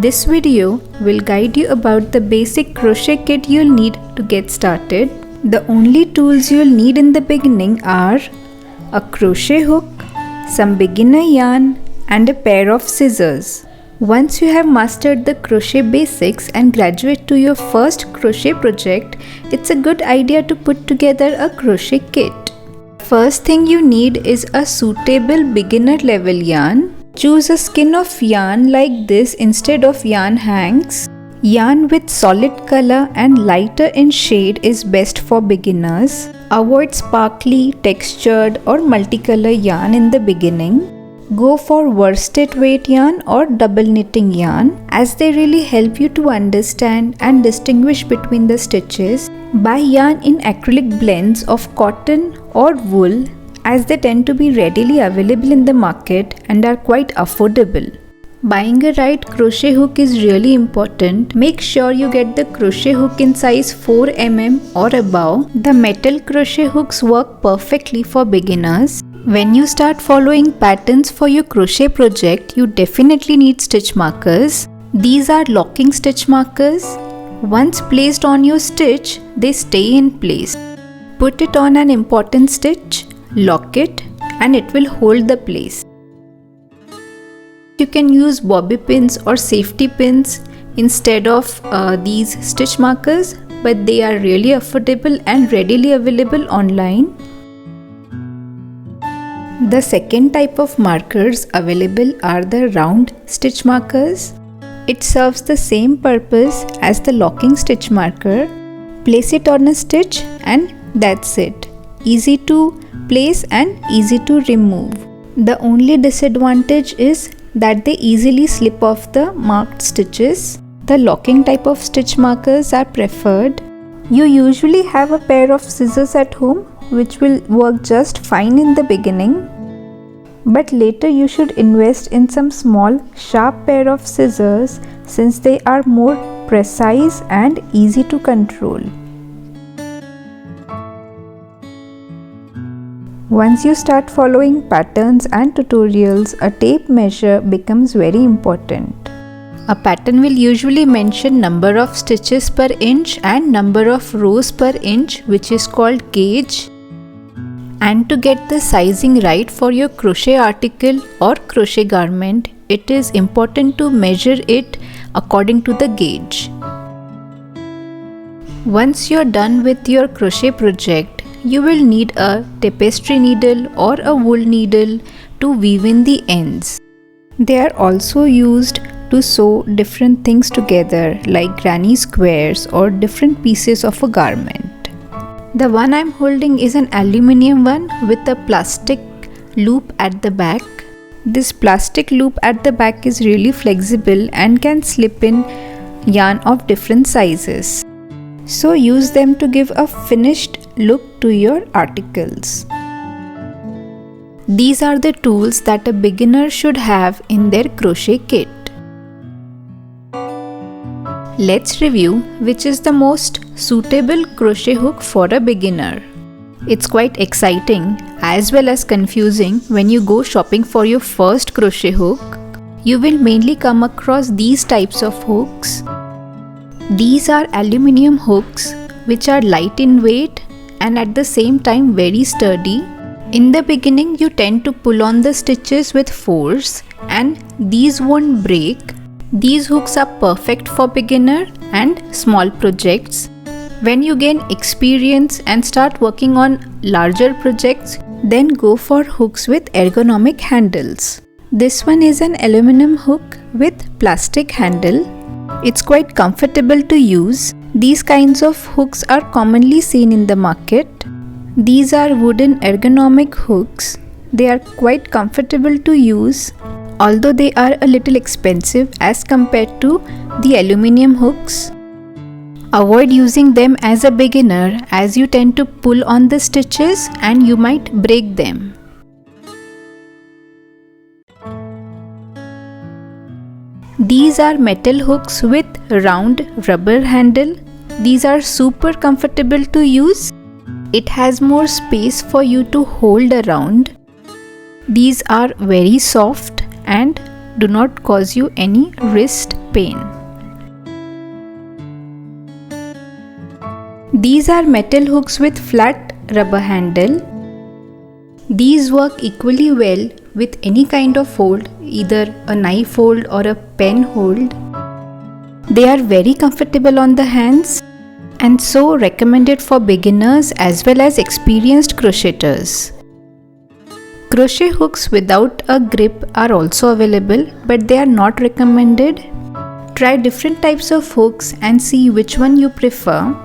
This video will guide you about the basic crochet kit you'll need to get started. The only tools you'll need in the beginning are a crochet hook, some beginner yarn, and a pair of scissors. Once you have mastered the crochet basics and graduate to your first crochet project, it's a good idea to put together a crochet kit. First thing you need is a suitable beginner level yarn. Choose a skein of yarn like this instead of yarn hanks. Yarn with solid color and lighter in shade is best for beginners. Avoid sparkly, textured or multicolor yarn in the beginning. Go for worsted weight yarn or double knitting yarn as they really help you to understand and distinguish between the stitches. Buy yarn in acrylic blends of cotton or wool as they tend to be readily available in the market and are quite affordable. Buying a right crochet hook is really important. Make sure you get the crochet hook in size 4 mm or above. The metal crochet hooks work perfectly for beginners. When you start following patterns for your crochet project, you definitely need stitch markers. These are locking stitch markers. Once placed on your stitch, they stay in place. Put it on an important stitch, lock it, and it will hold the place. You can use bobby pins or safety pins instead of these stitch markers, but they are really affordable and readily available online. The second type of markers available are the round stitch markers. It serves the same purpose as the locking stitch marker. Place it on a stitch and that's it. Easy to place and easy to remove. The only disadvantage is that they easily slip off the marked stitches. The locking type of stitch markers are preferred. You usually have a pair of scissors at home which will work just fine in the beginning. But later you should invest in some small sharp pair of scissors since they are more precise and easy to control. Once you start following patterns and tutorials, a tape measure becomes very important. A pattern will usually mention number of stitches per inch and number of rows per inch, which is called gauge. And to get the sizing right for your crochet article or crochet garment, it is important to measure it according to the gauge. Once you're done with your crochet project, you will need a tapestry needle or a wool needle to weave in the ends. They are also used to sew different things together like granny squares or different pieces of a garment. The one I'm holding is an aluminium one with a plastic loop at the back. This plastic loop at the back is really flexible and can slip in yarn of different sizes. So use them to give a finished look to your articles. These are the tools that a beginner should have in their crochet kit. Let's review which is the most suitable crochet hook for a beginner. It's quite exciting as well as confusing when you go shopping for your first crochet hook. You will mainly come across these types of hooks. These are aluminium hooks which are light in weight and at the same time very sturdy. In the beginning you tend to pull on the stitches with force and these won't break. These hooks are perfect for beginner and small projects. When you gain experience and start working on larger projects, then go for hooks with ergonomic handles. This one is an aluminum hook with plastic handle. It's quite comfortable to use. These kinds of hooks are commonly seen in the market. These are wooden ergonomic hooks. They are quite comfortable to use, although they are a little expensive as compared to the aluminium hooks. Avoid using them as a beginner as you tend to pull on the stitches and you might break them. These are metal hooks with round rubber handle. These are super comfortable to use. It has more space for you to hold around. These are very soft and do not cause you any wrist pain. These are metal hooks with flat rubber handle. These work equally well with any kind of hold, either a knife hold or a pen hold. They are very comfortable on the hands and so recommended for beginners as well as experienced crocheters. Crochet hooks without a grip are also available, but they are not recommended. Try different types of hooks and see which one you prefer.